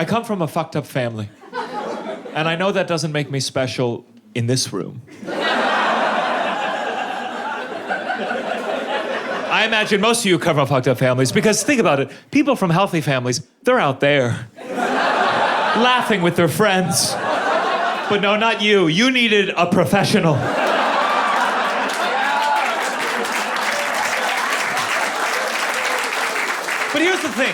I come from a fucked up family. And I know that doesn't make me special in this room. I imagine most of you come from fucked up families because think about it. People from healthy families, they're out there laughing with their friends. But no, not you. You needed a professional. But here's the thing.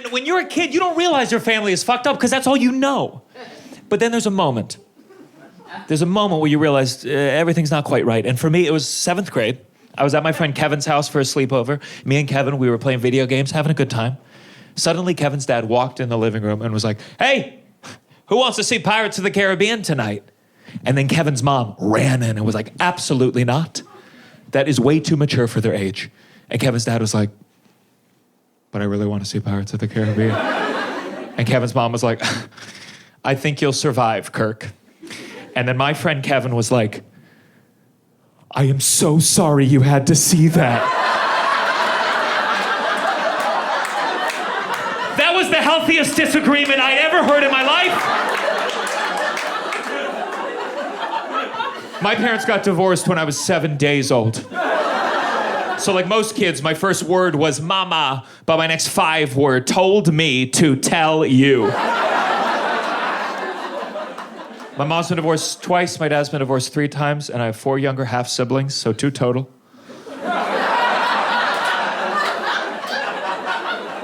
When you're a kid, you don't realize your family is fucked up because that's all you know. But then there's a moment. There's a moment where you realize everything's not quite right. And for me, it was 7th grade. I was at my friend Kevin's house for a sleepover. Me and Kevin, we were playing video games, having a good time. Suddenly, Kevin's dad walked in the living room and was like, "Hey, who wants to see Pirates of the Caribbean tonight?" And then Kevin's mom ran in and was like, "Absolutely not. That is way too mature for their age." And Kevin's dad was like, "But I really want to see Pirates of the Caribbean." And Kevin's mom was like, "I think you'll survive, Kirk." And then my friend Kevin was like, "I am so sorry you had to see that." That was the healthiest disagreement I'd ever heard in my life. My parents got divorced when I was 7 days old. So like most kids, my first word was mama, but my next 5 were told me to tell you. My mom's been divorced twice, my dad's been divorced 3 times, and I have 4 younger half-siblings, so 2 total.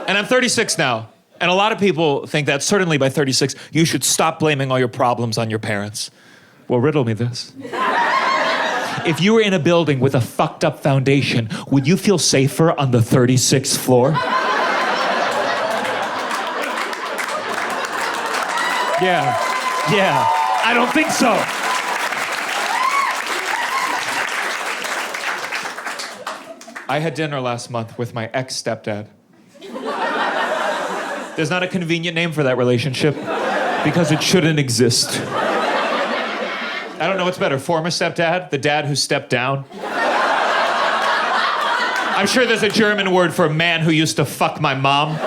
And I'm 36 now, and a lot of people think that certainly by 36, you should stop blaming all your problems on your parents. Well, riddle me this. If you were in a building with a fucked up foundation, would you feel safer on the 36th floor? Yeah, I don't think so. I had dinner last month with my ex-stepdad. There's not a convenient name for that relationship because it shouldn't exist. I don't know what's better, former stepdad, the dad who stepped down. I'm sure there's a German word for a man who used to fuck my mom.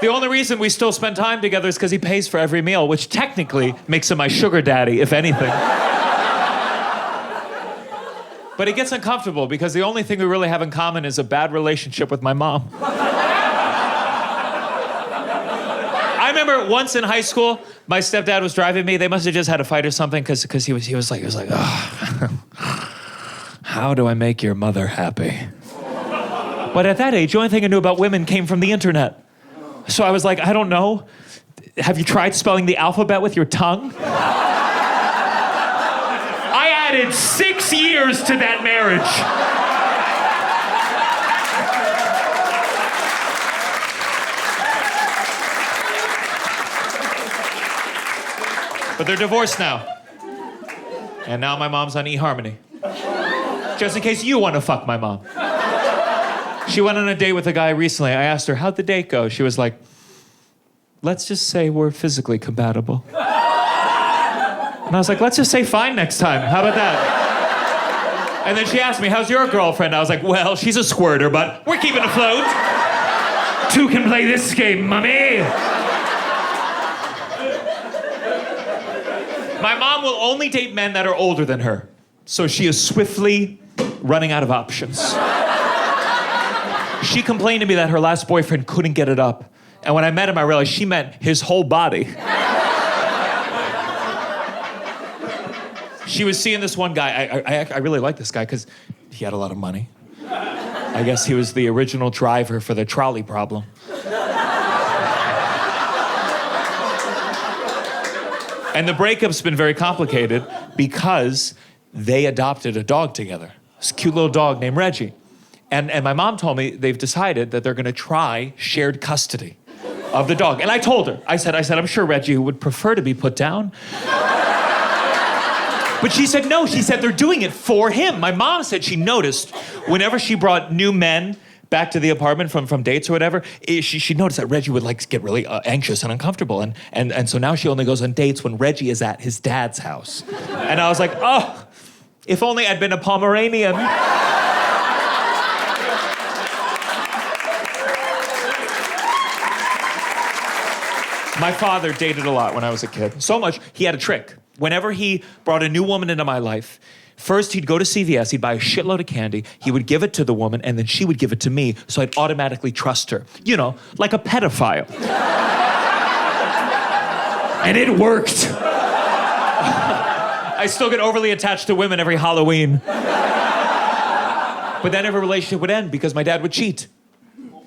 The only reason we still spend time together is because he pays for every meal, which technically makes him my sugar daddy, if anything. But it gets uncomfortable because the only thing we really have in common is a bad relationship with my mom. I remember once in high school, my stepdad was driving me. They must have just had a fight or something because he was like, oh, how do I make your mother happy? But at that age, the only thing I knew about women came from the internet. So I was like, I don't know. Have you tried spelling the alphabet with your tongue? I added 6 years to that marriage. But they're divorced now. And now my mom's on eHarmony. Just in case you want to fuck my mom. She went on a date with a guy recently. I asked her, how'd the date go? She was like, let's just say we're physically compatible. And I was like, let's just say fine next time. How about that? And then she asked me, how's your girlfriend? I was like, well, she's a squirter, but we're keeping afloat. 2 can play this game, mommy. My mom will only date men that are older than her. So she is swiftly running out of options. She complained to me that her last boyfriend couldn't get it up. And when I met him, I realized she meant his whole body. She was seeing this one guy. I really like this guy because he had a lot of money. I guess he was the original driver for the trolley problem. And the breakup's been very complicated because they adopted a dog together. This cute little dog named Reggie. And my mom told me they've decided that they're gonna try shared custody of the dog. And I told her, I said, I'm sure Reggie would prefer to be put down. But she said no, she said they're doing it for him. My mom said she noticed whenever she brought new men back to the apartment from dates or whatever, she noticed that Reggie would like get really anxious and uncomfortable. And so now she only goes on dates when Reggie is at his dad's house. And I was like, oh, if only I'd been a Pomeranian. My father dated a lot when I was a kid. So much, he had a trick. Whenever he brought a new woman into my life, first he'd go to CVS, he'd buy a shitload of candy, he would give it to the woman, and then she would give it to me, so I'd automatically trust her. You know, like a pedophile. And it worked. I still get overly attached to women every Halloween. But then every relationship would end because my dad would cheat.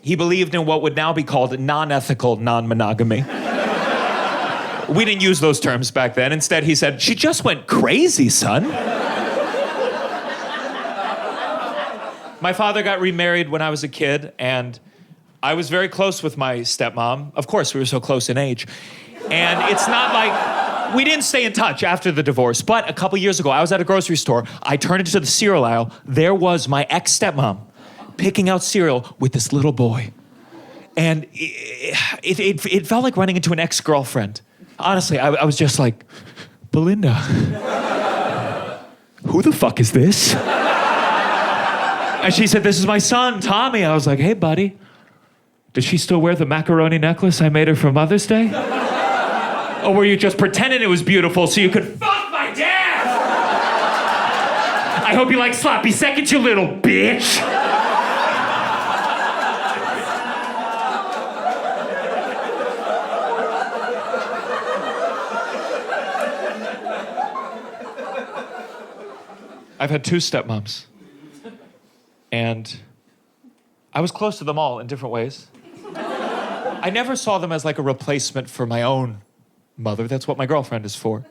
He believed in what would now be called non-ethical non-monogamy. We didn't use those terms back then. Instead, he said, "She just went crazy, son." My father got remarried when I was a kid, and I was very close with my stepmom. Of course, we were so close in age. And it's not like we didn't stay in touch after the divorce, but a couple years ago, I was at a grocery store. I turned into the cereal aisle. There was my ex-stepmom picking out cereal with this little boy. And it felt like running into an ex-girlfriend. Honestly, I was just like, "Belinda, who the fuck is this?" And she said, "This is my son, Tommy." I was like, "Hey, buddy, does she still wear the macaroni necklace I made her for Mother's Day? Or were you just pretending it was beautiful so you could fuck my dad? I hope you like sloppy seconds, you little bitch." I've had 2 stepmoms. And I was close to them all in different ways. I never saw them as like a replacement for my own mother. That's what my girlfriend is for.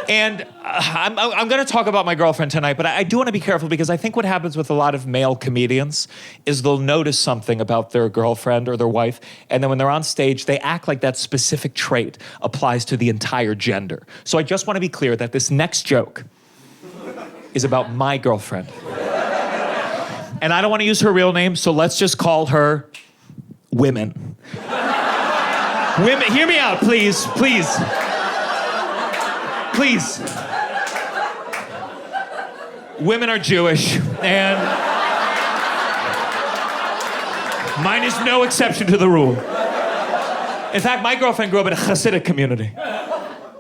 And I'm going to talk about my girlfriend tonight, but I do want to be careful because I think what happens with a lot of male comedians is they'll notice something about their girlfriend or their wife, and then when they're on stage, they act like that specific trait applies to the entire gender. So I just want to be clear that this next joke is about my girlfriend. And I don't want to use her real name, so let's just call her Women. Women, hear me out, please, please. Please. Women are Jewish, and mine is no exception to the rule. In fact, my girlfriend grew up in a Hasidic community.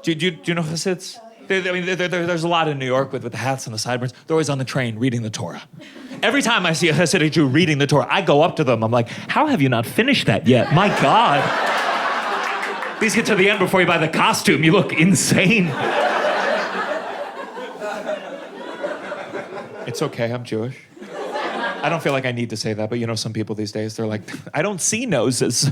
Do you know Hasids? There's a lot in New York with the hats and the sideburns. They're always on the train reading the Torah. Every time I see a Hasidic Jew reading the Torah, I go up to them. I'm like, "How have you not finished that yet? My God. Please get to the end before you buy the costume. You look insane." It's okay, I'm Jewish. I don't feel like I need to say that, but you know some people these days, they're like, "I don't see noses."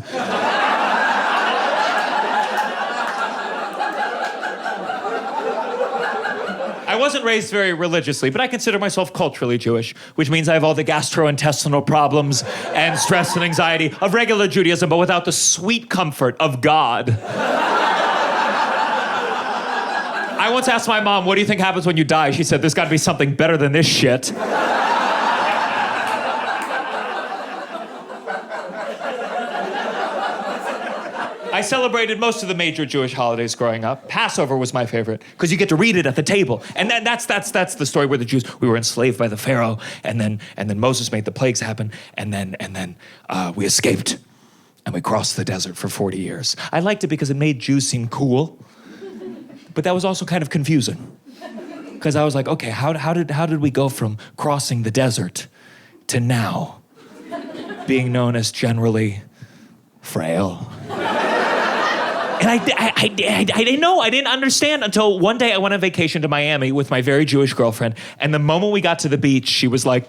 I wasn't raised very religiously, but I consider myself culturally Jewish, which means I have all the gastrointestinal problems and stress and anxiety of regular Judaism, but without the sweet comfort of God. I once asked my mom, "What do you think happens when you die?" She said, "There's got to be something better than this shit." I celebrated most of the major Jewish holidays growing up. Passover was my favorite because you get to read it at the table, and then that's the story where the Jews, we were enslaved by the Pharaoh, and then Moses made the plagues happen, and then we escaped, and we crossed the desert for 40 years. I liked it because it made Jews seem cool, but that was also kind of confusing because I was like, okay, how did we go from crossing the desert to now being known as generally frail? And I didn't know. I didn't understand until one day I went on vacation to Miami with my very Jewish girlfriend. And the moment we got to the beach, she was like,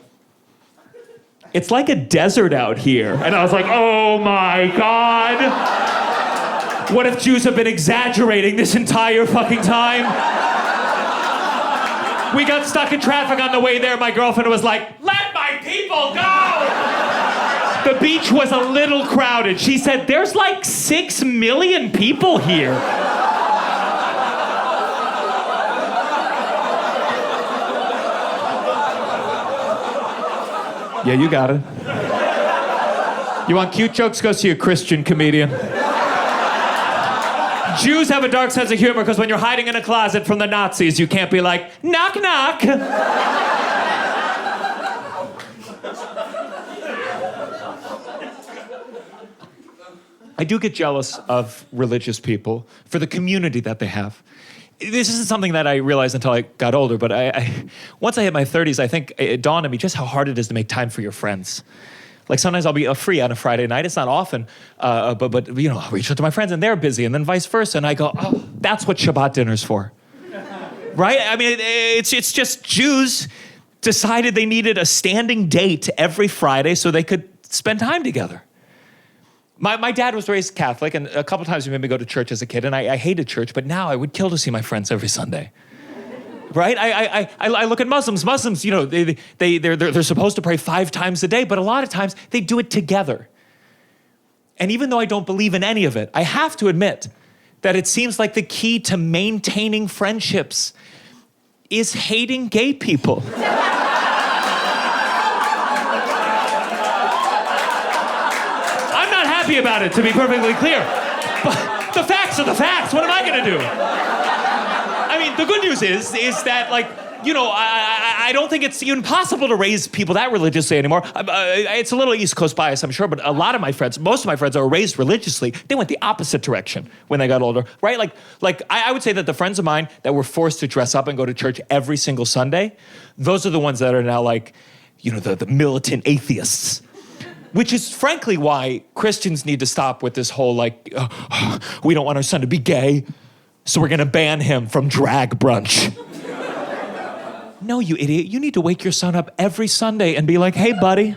"It's like a desert out here." And I was like, "Oh my God. What if Jews have been exaggerating this entire fucking time?" We got stuck in traffic on the way there. My girlfriend was like, "Let my people go." The beach was a little crowded. She said, "There's like 6 million people here." Yeah, you got it. You want cute jokes? Go see a Christian comedian. Jews have a dark sense of humor because when you're hiding in a closet from the Nazis, you can't be like, "Knock, knock." I do get jealous of religious people for the community that they have. This isn't something that I realized until I got older, but once I hit my 30s, I think it dawned on me just how hard it is to make time for your friends. Like sometimes I'll be free on a Friday night. It's not often, but you know, I'll reach out to my friends and they're busy, and then vice versa. And I go, oh, that's what Shabbat dinner's for, right? I mean, it's just Jews decided they needed a standing date every Friday so they could spend time together. My dad was raised Catholic, and a couple times he made me go to church as a kid, and I hated church, but now I would kill to see my friends every Sunday. Right? I look at Muslims. Muslims, you know, they're supposed to pray 5 times a day, but a lot of times they do it together. And even though I don't believe in any of it, I have to admit that it seems like the key to maintaining friendships is hating gay people. About it, to be perfectly clear. But the facts are the facts. What am I going to do? I mean, the good news is that, like, you know, I don't think it's even possible to raise people that religiously anymore. It's a little East Coast bias, I'm sure, but a lot of my friends, most of my friends are raised religiously. They went the opposite direction when they got older, right? Like I would say that the friends of mine that were forced to dress up and go to church every single Sunday, those are the ones that are now like, you know, the militant atheists. Which is frankly why Christians need to stop with this whole like, we don't want our son to be gay, so we're gonna ban him from drag brunch. No, you idiot, you need to wake your son up every Sunday and be like, hey buddy,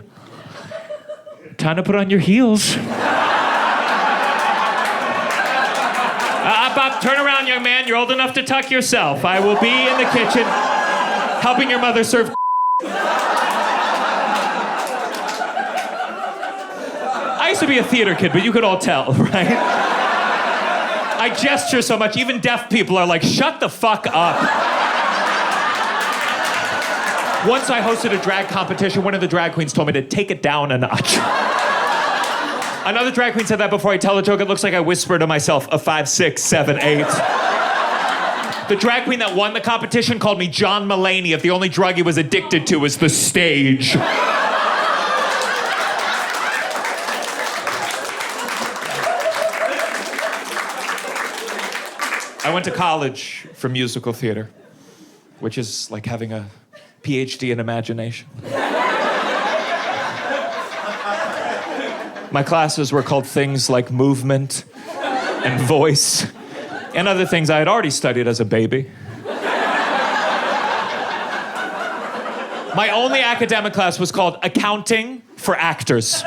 time to put on your heels. Up, turn around, young man, you're old enough to tuck yourself. I will be in the kitchen helping your mother serve. I used to be a theater kid, but you could all tell, right? I gesture so much, even deaf people are like, shut the fuck up. Once I hosted a drag competition, one of the drag queens told me to take it down a notch. Another drag queen said that before I tell a joke, it looks like I whisper to myself a 5, 6, 7, 8. The drag queen that won the competition called me John Mulaney if the only drug he was addicted to was the stage. I went to college for musical theater, which is like having a PhD in imagination. My classes were called things like movement and voice and other things I had already studied as a baby. My only academic class was called Accounting for Actors,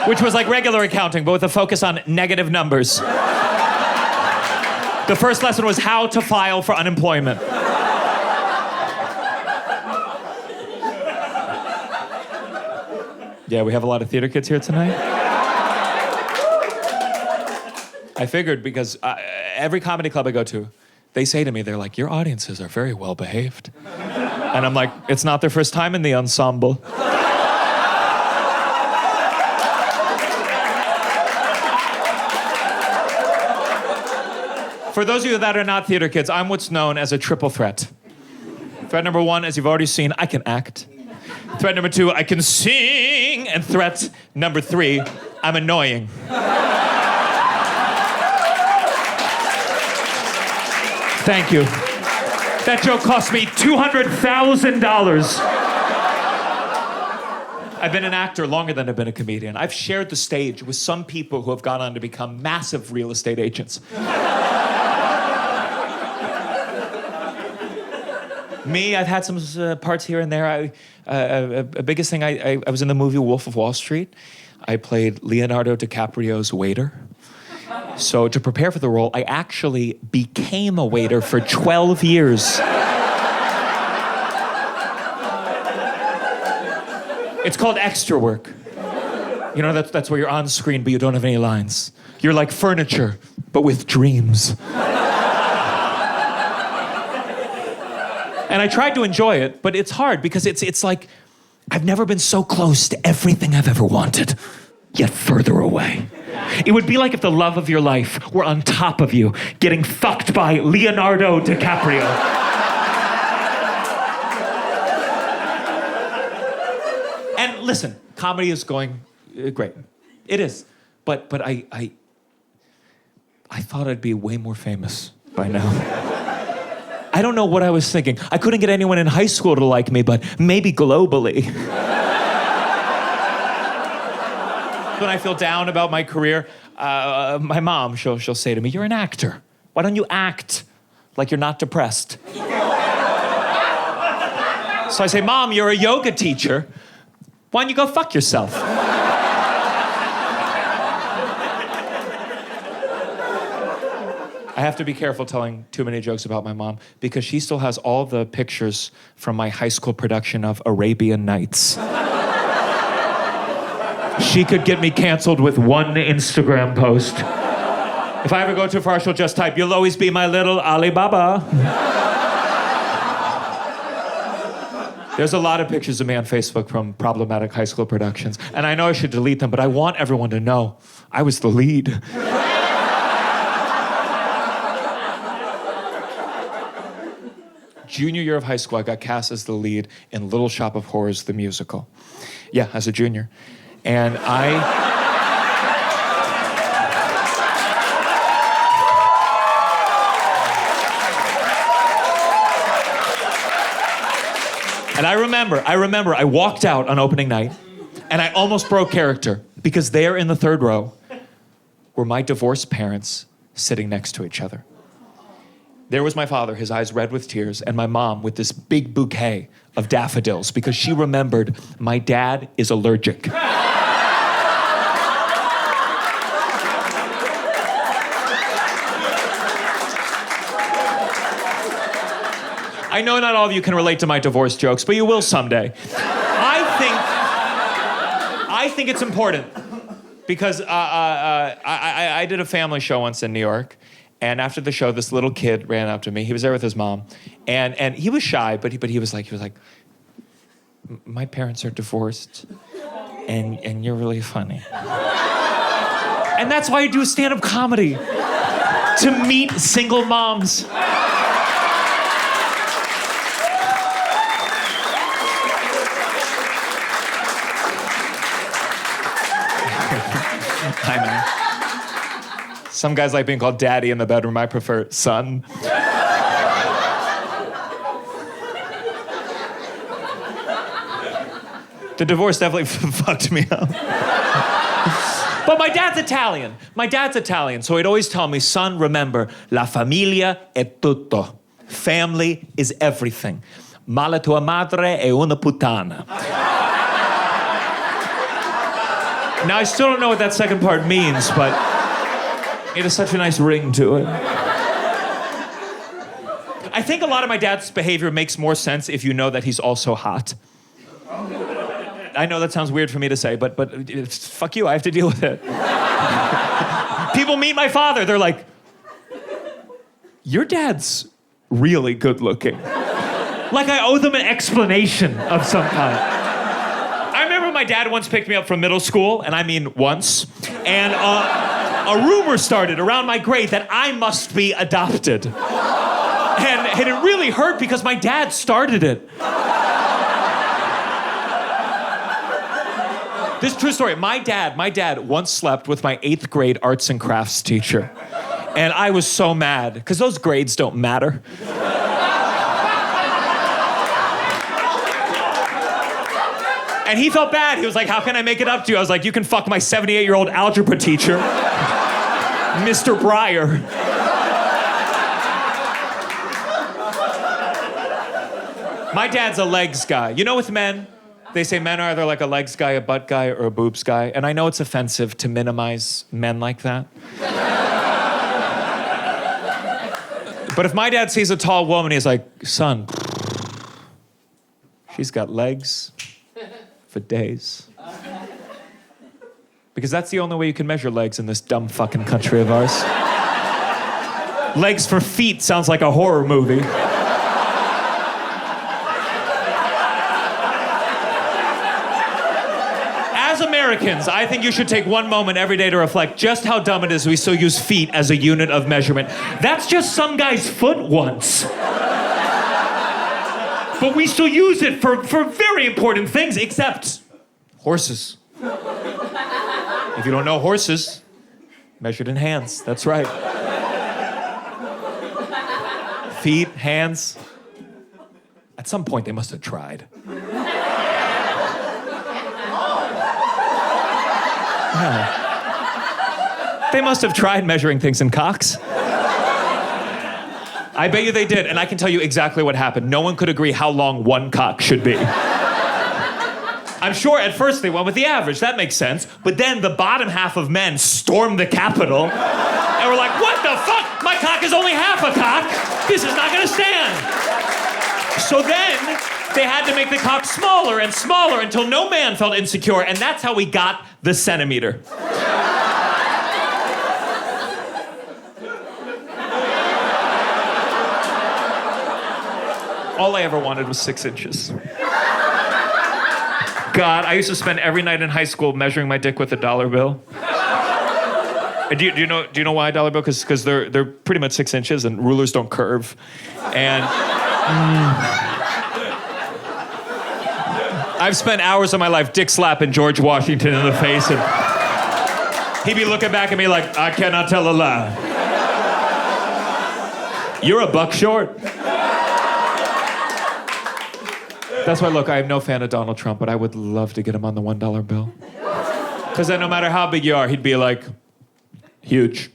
which was like regular accounting, but with a focus on negative numbers. The first lesson was how to file for unemployment. Yeah, we have a lot of theater kids here tonight. I figured because every comedy club I go to, they say to me, they're like, your audiences are very well behaved. And I'm like, it's not their first time in the ensemble. For those of you that are not theater kids, I'm what's known as a triple threat. Threat number 1, as you've already seen, I can act. Threat number 2, I can sing. And threat number 3, I'm annoying. Thank you. That joke cost me $200,000. I've been an actor longer than I've been a comedian. I've shared the stage with some people who have gone on to become massive real estate agents. Me, I've had some parts here and there. Biggest thing, I was in the movie Wolf of Wall Street. I played Leonardo DiCaprio's waiter. So to prepare for the role, I actually became a waiter for 12 years. It's called extra work. You know, that's where you're on screen, but you don't have any lines. You're like furniture, but with dreams. And I tried to enjoy it, but it's hard because it's like I've never been so close to everything I've ever wanted, yet further away. It would be like if the love of your life were on top of you, getting fucked by Leonardo DiCaprio. And listen, comedy is going great. It is. But I thought I'd be way more famous by now. I don't know what I was thinking. I couldn't get anyone in high school to like me, but maybe globally. When I feel down about my career, my mom, she'll say to me, "You're an actor. Why don't you act like you're not depressed?" So I say, "Mom, you're a yoga teacher. Why don't you go fuck yourself?" I have to be careful telling too many jokes about my mom because she still has all the pictures from my high school production of Arabian Nights. She could get me canceled with one Instagram post. If I ever go too far, she'll just type, "You'll always be my little Alibaba." There's a lot of pictures of me on Facebook from problematic high school productions, and I know I should delete them, but I want everyone to know I was the lead. Junior year of high school, I got cast as the lead in Little Shop of Horrors, the musical. Yeah, as a junior. And I remember I walked out on opening night and I almost broke character because there in the third row were my divorced parents sitting next to each other. There was my father, his eyes red with tears, and my mom with this big bouquet of daffodils because she remembered my dad is allergic. I know not all of you can relate to my divorce jokes, but you will someday. I think it's important because I did a family show once in New York. And after the show, this little kid ran up to me. He was there with his mom, and he was shy, but he was like, "My parents are divorced, and you're really funny." And that's why I do stand-up comedy, to meet single moms. I know. Some guys like being called daddy in the bedroom. I prefer son. The divorce definitely fucked me up. But my dad's Italian. So he'd always tell me, "Son, remember, la familia è tutto. Family is everything. Ma la tua madre è una puttana." Now, I still don't know what that second part means, but it has such a nice ring to it. I think a lot of my dad's behavior makes more sense if you know that he's also hot. I know that sounds weird for me to say, but fuck you, I have to deal with it. People meet my father, they're like, "Your dad's really good looking." Like I owe them an explanation of some kind. I remember my dad once picked me up from middle school, and I mean once, and a rumor started around my grade that I must be adopted. And it really hurt because my dad started it. This is a true story. My dad once slept with my 8th grade arts and crafts teacher. And I was so mad, because those grades don't matter. And he felt bad. He was like, "How can I make it up to you?" I was like, "You can fuck my 78-year-old algebra teacher, Mr. Breyer." My dad's a legs guy. You know, with men, they say men are either like a legs guy, a butt guy, or a boobs guy. And I know it's offensive to minimize men like that. But if my dad sees a tall woman, he's like, "Son, she's got legs for days." Because that's the only way you can measure legs in this dumb fucking country of ours. Legs for feet sounds like a horror movie. As Americans, I think you should take one moment every day to reflect just how dumb it is we still use feet as a unit of measurement. That's just some guy's foot once. But we still use it for very important things, except horses. If you don't know horses, measured in hands. That's right. Feet, hands. At some point, they must have tried. Yeah. They must have tried measuring things in cocks. I bet you they did, and I can tell you exactly what happened. No one could agree how long one cock should be. I'm sure at first they went with the average, that makes sense, but then the bottom half of men stormed the Capitol, and were like, what the fuck? My cock is only half a cock. This is not gonna stand. So then, they had to make the cock smaller and smaller until no man felt insecure, and that's how we got the centimeter. All I ever wanted was 6 inches. God, I used to spend every night in high school measuring my dick with a dollar bill. Do you know why a dollar bill? Because they're pretty much 6 inches and rulers don't curve. And I've spent hours of my life dick slapping George Washington in the face, and he'd be looking back at me like, I cannot tell a lie. You're a buck short. That's why, look, I am no fan of Donald Trump, but I would love to get him on the $1 bill. Because then no matter how big you are, he'd be like, huge.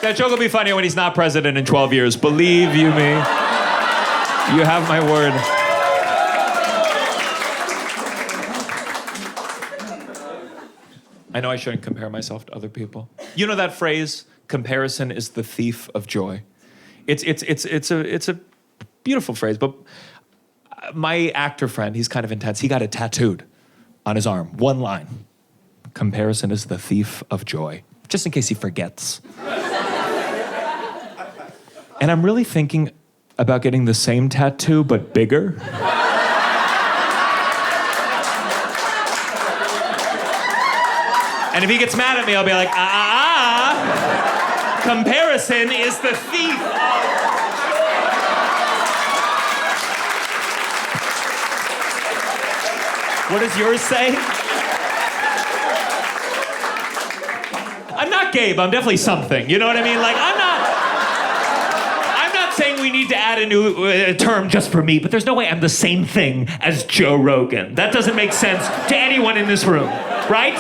That joke will be funnier when he's not president in 12 years. Believe you me. You have my word. I know I shouldn't compare myself to other people. You know that phrase, comparison is the thief of joy? It's a beautiful phrase, but my actor friend, he's kind of intense. He got it tattooed on his arm. One line. Comparison is the thief of joy. Just in case he forgets. And I'm really thinking about getting the same tattoo, but bigger. And if he gets mad at me, I'll be like, comparison is the thief of... What does yours say? I'm not Gabe, I'm definitely something. You know what I mean? Like, I'm not saying we need to add a new term just for me, but there's no way I'm the same thing as Joe Rogan. That doesn't make sense to anyone in this room, right?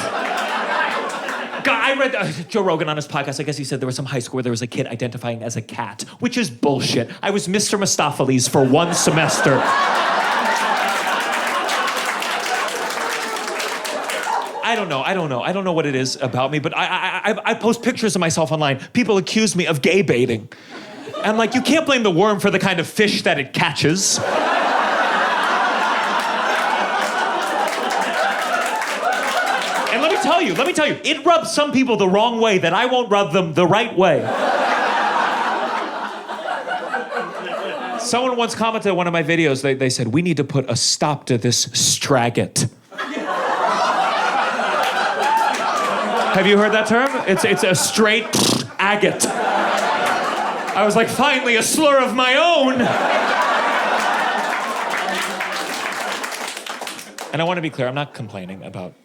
God, I read Joe Rogan on his podcast. I guess he said there was some high school where there was a kid identifying as a cat, which is bullshit. I was Mr. Mistopheles for 1 semester. I don't know what it is about me, but I post pictures of myself online. People accuse me of gay baiting. I'm like, you can't blame the worm for the kind of fish that it catches. And let me tell you, it rubs some people the wrong way that I won't rub them the right way. Someone once commented on one of my videos, they said, we need to put a stop to this straggit. Have you heard that term? It's a straight agate. I was like, finally, a slur of my own. And I want to be clear, I'm not complaining about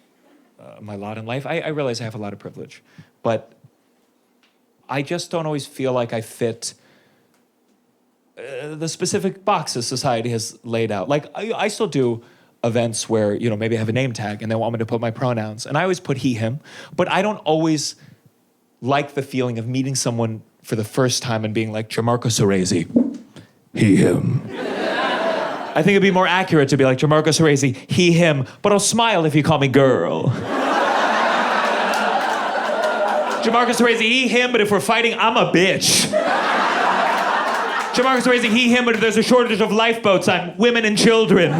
my lot in life. I realize I have a lot of privilege, but I just don't always feel like I fit the specific boxes society has laid out. Like, I still do events where, maybe I have a name tag and they want me to put my pronouns, and I always put he, him, but I don't always like the feeling of meeting someone for the first time and being like, Gianmarco Soresi, he, him. I think it'd be more accurate to be like, Gianmarco Soresi, he, him, but I'll smile if you call me girl. Gianmarco Soresi, he, him, but if we're fighting, I'm a bitch. Gianmarco Soresi, he, him, but if there's a shortage of lifeboats, I'm women and children.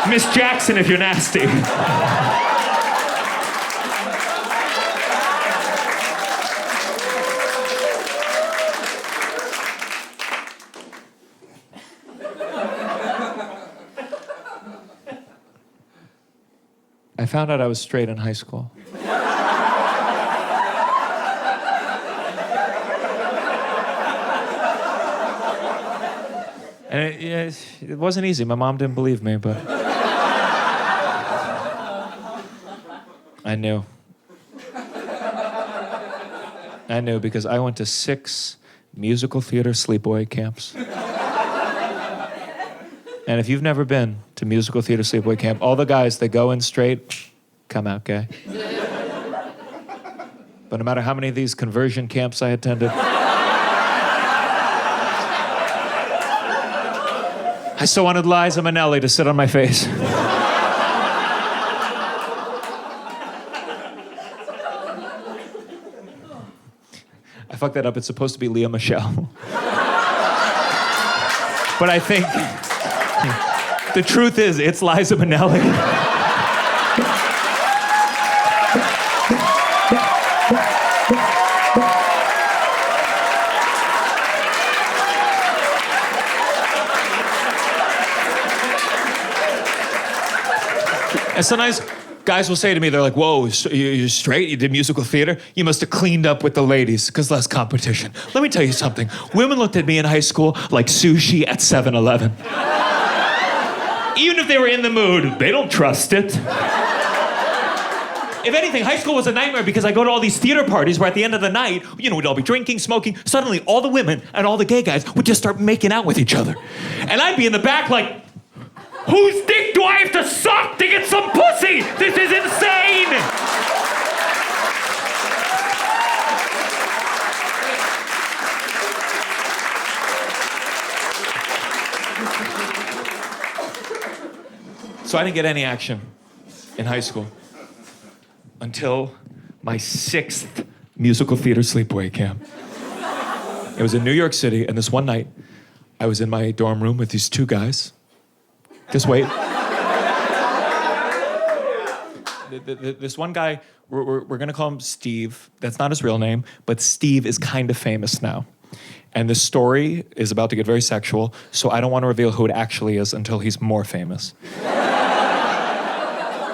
Miss Jackson if you're nasty. I found out I was straight in high school. And it wasn't easy. My mom didn't believe me, but I knew. I knew because I went to 6 musical theater sleepaway camps. And if you've never been to musical theater sleepaway camp, all the guys, they go in straight, come out gay. But no matter how many of these conversion camps I attended, I still wanted Liza Minnelli to sit on my face. I fucked that up. It's supposed to be Lea Michele. But I think the truth is, it's Liza Minnelli. And sometimes guys will say to me, they're like, whoa, you're straight? You did musical theater? You must have cleaned up with the ladies, because less competition. Let me tell you something. Women looked at me in high school like sushi at 7-Eleven. Even if they were in the mood, they don't trust it. If anything, high school was a nightmare because I go to all these theater parties where at the end of the night, we'd all be drinking, smoking. Suddenly, all the women and all the gay guys would just start making out with each other. And I'd be in the back like, whose dick do I have to suck to get some pussy? This is insane! So I didn't get any action in high school until my 6th musical theater sleepaway camp. It was in New York City, and this one night, I was in my dorm room with these 2 guys. Just wait. This one guy, we're going to call him Steve. That's not his real name, but Steve is kind of famous now. And this story is about to get very sexual, so I don't want to reveal who it actually is until he's more famous.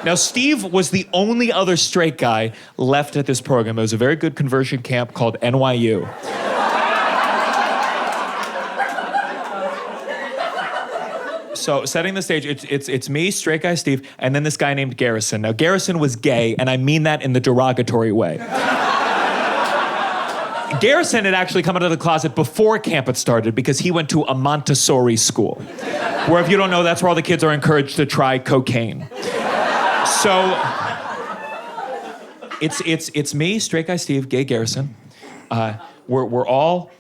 Now, Steve was the only other straight guy left at this program. It was a very good conversion camp called NYU. So, setting the stage, it's me, straight guy Steve, and then this guy named Garrison. Now, Garrison was gay, and I mean that in the derogatory way. Garrison had actually come out of the closet before camp had started because he went to a Montessori school, where if you don't know, that's where all the kids are encouraged to try cocaine. So, it's me, straight guy Steve, gay Garrison. We're all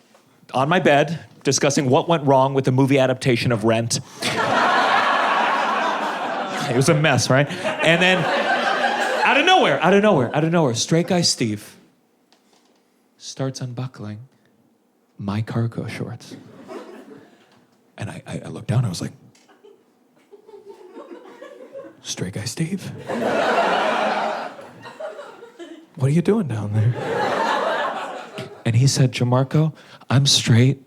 on my bed discussing what went wrong with the movie adaptation of Rent. It was a mess, right? And then, out of nowhere, straight guy Steve starts unbuckling my cargo shorts. And I looked down, I was like, straight guy Steve? What are you doing down there? And he said, Gianmarco, I'm straight,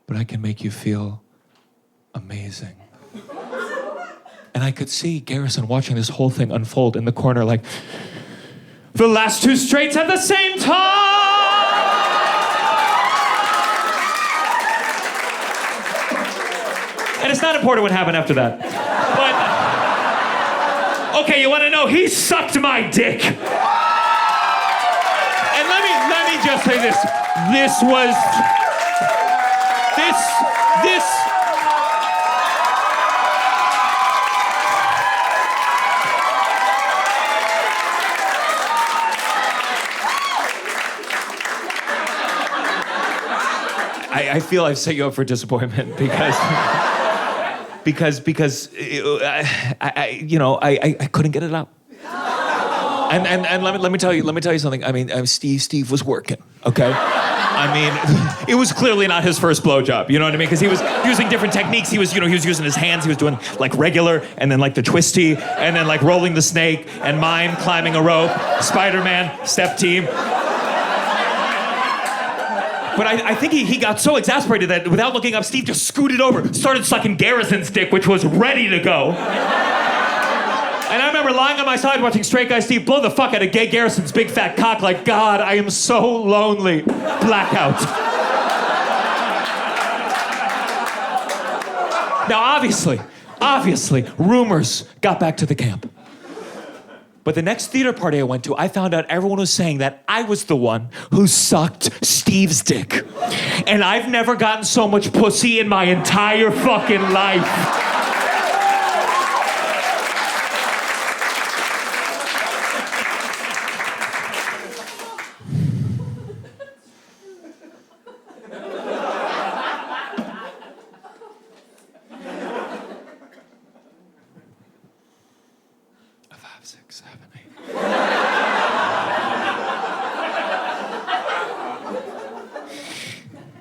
but I can make you feel amazing. And I could see Garrison watching this whole thing unfold in the corner like, the last 2 straights at the same time! And it's not important what happened after that. But, okay, you want to know? He sucked my dick. And let me just say this. This I feel I've set you up for disappointment because I couldn't get it out. And let me tell you something. I mean, Steve was working, okay? I mean, it was clearly not his first blowjob, you know what I mean? Because he was using different techniques. He was using his hands. He was doing like regular, and then like the twisty, and then like rolling the snake, and mime, climbing a rope, Spider-Man, step team. But I think he got so exasperated that without looking up, Steve just scooted over, started sucking Garrison's dick, which was ready to go. And I remember lying on my side watching straight guy Steve blow the fuck out of gay Garrison's big fat cock like, God, I am so lonely. Blackout. Now, obviously, rumors got back to the camp. But the next theater party I went to, I found out everyone was saying that I was the one who sucked Steve's dick. And I've never gotten so much pussy in my entire fucking life.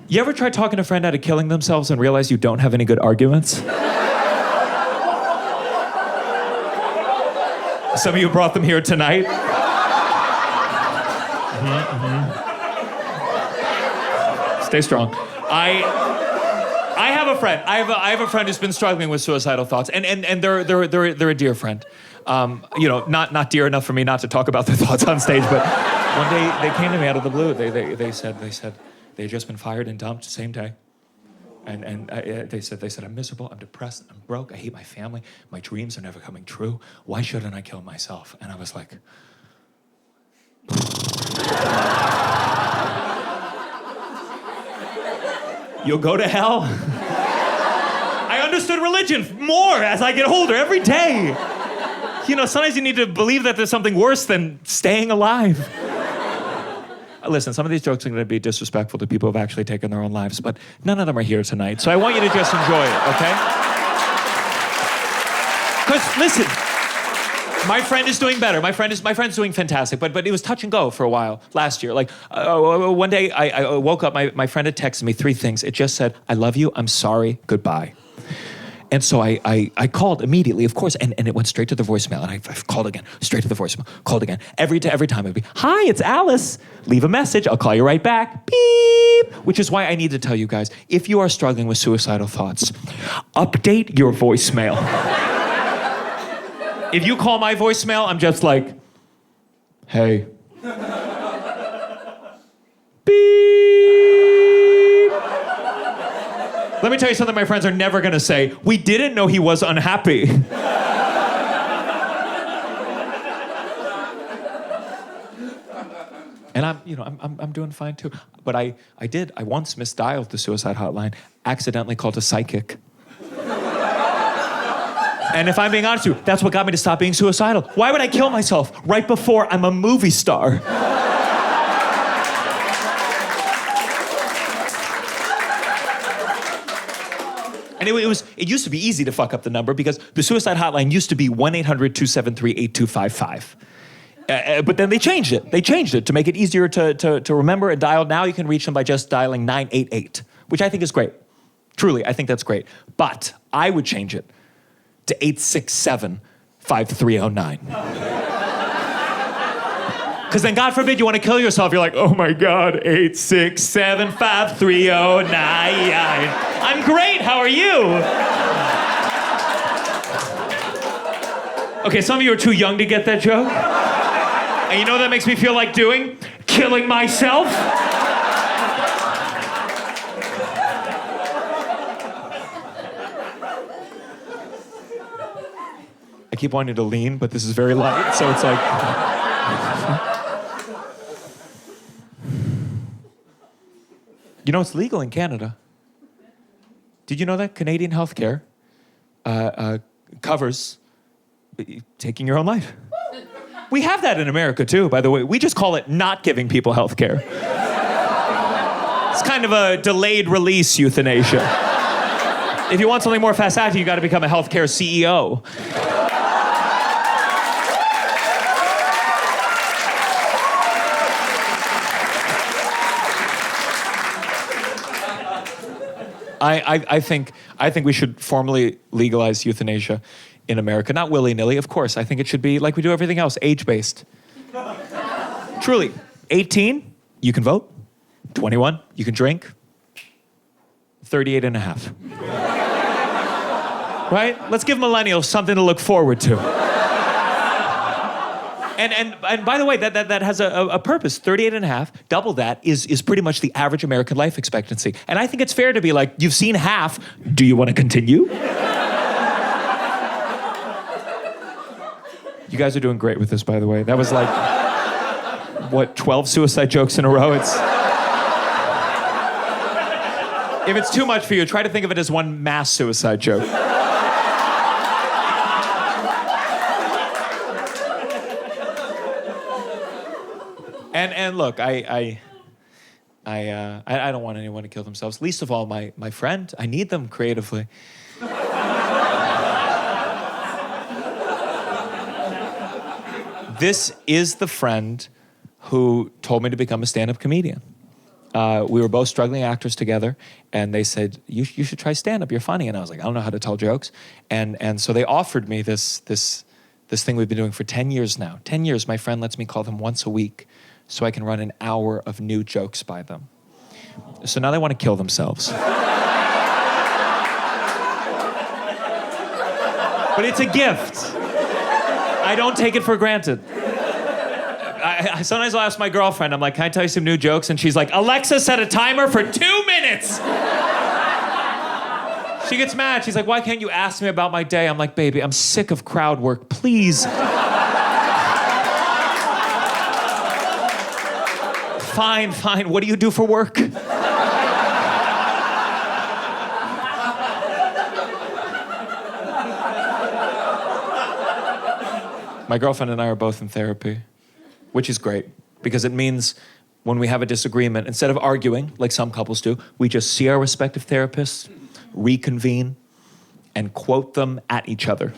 You ever try talking a friend out of killing themselves and realize you don't have any good arguments? Some of you brought them here tonight. Stay strong. I have a friend. I have a friend who's been struggling with suicidal thoughts, and they're a dear friend. Not dear enough for me not to talk about their thoughts on stage, but one day they came to me out of the blue. They said they had just been fired and dumped the same day. And they said, I'm miserable, I'm depressed, I'm broke, I hate my family, my dreams are never coming true. Why shouldn't I kill myself? And I was like, you'll go to hell. I understood religion more as I get older every day. Sometimes you need to believe that there's something worse than staying alive. Listen, some of these jokes are going to be disrespectful to people who've actually taken their own lives, but none of them are here tonight, so I want you to just enjoy it, okay? Because, listen, my friend is doing better. My friend's doing fantastic, but it was touch and go for a while last year. Like, one day I woke up, my friend had texted me 3 things. It just said, I love you, I'm sorry, goodbye. And so I called immediately, of course, and it went straight to the voicemail. And I called again, straight to the voicemail, called again. Every time it'd be, hi, it's Alice. Leave a message, I'll call you right back. Beep. Which is why I need to tell you guys, if you are struggling with suicidal thoughts, update your voicemail. If you call my voicemail, I'm just like, hey. Let me tell you something my friends are never gonna say. We didn't know he was unhappy. And I'm doing fine too. But I once misdialed the suicide hotline, accidentally called a psychic. And if I'm being honest with you, that's what got me to stop being suicidal. Why would I kill myself right before I'm a movie star? And it used to be easy to fuck up the number because the suicide hotline used to be 1-800-273-8255. But then they changed it. They changed it to make it easier to remember and dial. Now you can reach them by just dialing 988, which I think is great. Truly, I think that's great. But I would change it to 867-5309. Because then, God forbid, you want to kill yourself. You're like, oh my God, 867-5309. I'm great, how are you? Okay, some of you are too young to get that joke. And you know what that makes me feel like doing? Killing myself. I keep wanting to lean, but this is very light, so it's like... It's legal in Canada. Did you know that? Canadian healthcare covers taking your own life. We have that in America too, by the way. We just call it not giving people healthcare. It's kind of a delayed release euthanasia. If you want something more fast-acting, you got to become a healthcare CEO. I think we should formally legalize euthanasia in America. Not willy-nilly, of course. I think it should be like we do everything else, age-based. Truly, 18, you can vote. 21, you can drink. 38 and a half. Right? Let's give millennials something to look forward to. And by the way, that has a purpose. 38 and a half, double that, is pretty much the average American life expectancy. And I think it's fair to be like, you've seen half, do you want to continue? You guys are doing great with this, by the way. That was like, what, 12 suicide jokes in a row? If it's too much for you, try to think of it as one mass suicide joke. And look, I don't want anyone to kill themselves. Least of all, my friend. I need them creatively. This is the friend who told me to become a stand-up comedian. We were both struggling actors together, and they said, you should try stand-up, you're funny. And I was like, I don't know how to tell jokes. And so they offered me this thing we've been doing for 10 years now. 10 years, my friend lets me call them once a week so I can run an hour of new jokes by them. So now they want to kill themselves. But it's a gift. I don't take it for granted. Sometimes I'll ask my girlfriend, I'm like, can I tell you some new jokes? And she's like, Alexa, set a timer for 2 minutes. She gets mad. She's like, why can't you ask me about my day? I'm like, baby, I'm sick of crowd work. Please. Fine. What do you do for work? My girlfriend and I are both in therapy, which is great because it means when we have a disagreement, instead of arguing like some couples do, we just see our respective therapists, reconvene, and quote them at each other.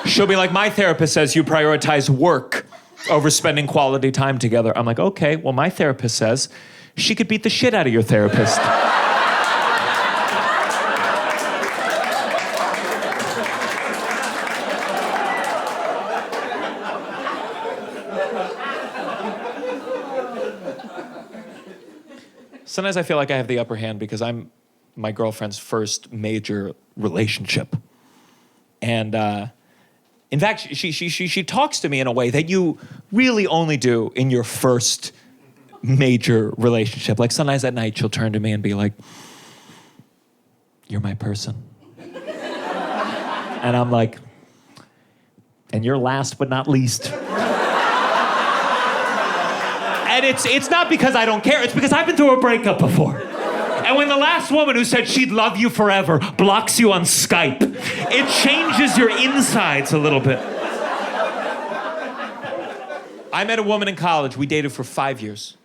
She'll be like, my therapist says you prioritize work over spending quality time together. I'm like, okay, well, my therapist says she could beat the shit out of your therapist. Sometimes I feel like I have the upper hand because I'm my girlfriend's first major relationship. And in fact, she talks to me in a way that you really only do in your first major relationship. Like sometimes at night, she'll turn to me and be like, you're my person. And I'm like, and you're last but not least. And it's not because I don't care, it's because I've been through a breakup before. And when the last woman who said she'd love you forever blocks you on Skype, it changes your insides a little bit. I met a woman in college. We dated for 5 years.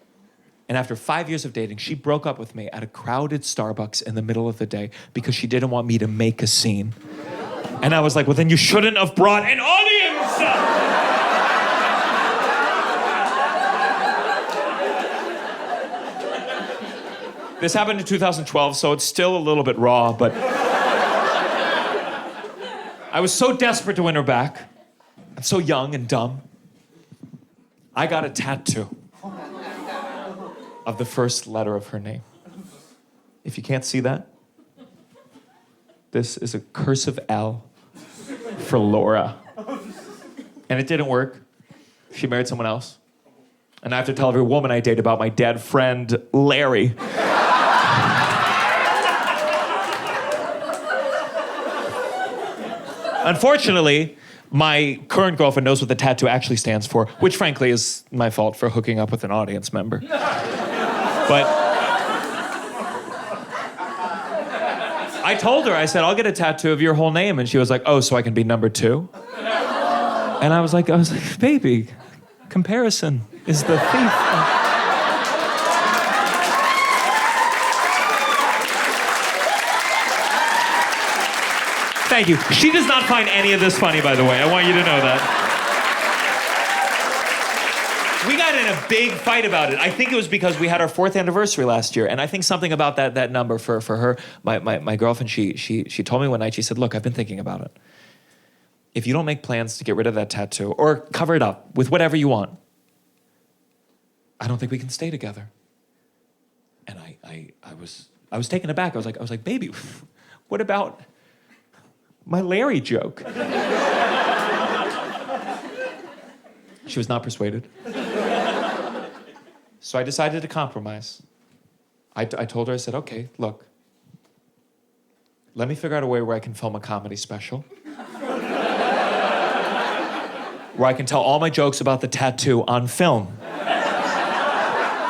And after 5 years of dating, she broke up with me at a crowded Starbucks in the middle of the day because she didn't want me to make a scene. And I was like, well, then you shouldn't have brought an audience! This happened in 2012, so it's still a little bit raw, but I was so desperate to win her back. I'm so young and dumb. I got a tattoo of the first letter of her name. If you can't see that, this is a cursive L for Laura. And it didn't work. She married someone else. And I have to tell every woman I date about my dead friend, Larry. Unfortunately, my current girlfriend knows what the tattoo actually stands for, which frankly is my fault for hooking up with an audience member. But I told her, I said, I'll get a tattoo of your whole name. And she was like, oh, so I can be number 2? And I was like, baby, comparison is the thief. Thank you. She does not find any of this funny, by the way. I want you to know that. We got in a big fight about it. I think it was because we had our 4th anniversary last year, and I think something about that number for her, my girlfriend, she told me one night, she said, look, I've been thinking about it. If you don't make plans to get rid of that tattoo, or cover it up with whatever you want, I don't think we can stay together. And I was taken aback. I was like, baby, what about my Larry joke? She was not persuaded. So I decided to compromise. I told her, I said, okay, look, let me figure out a way where I can film a comedy special. Where I can tell all my jokes about the tattoo on film.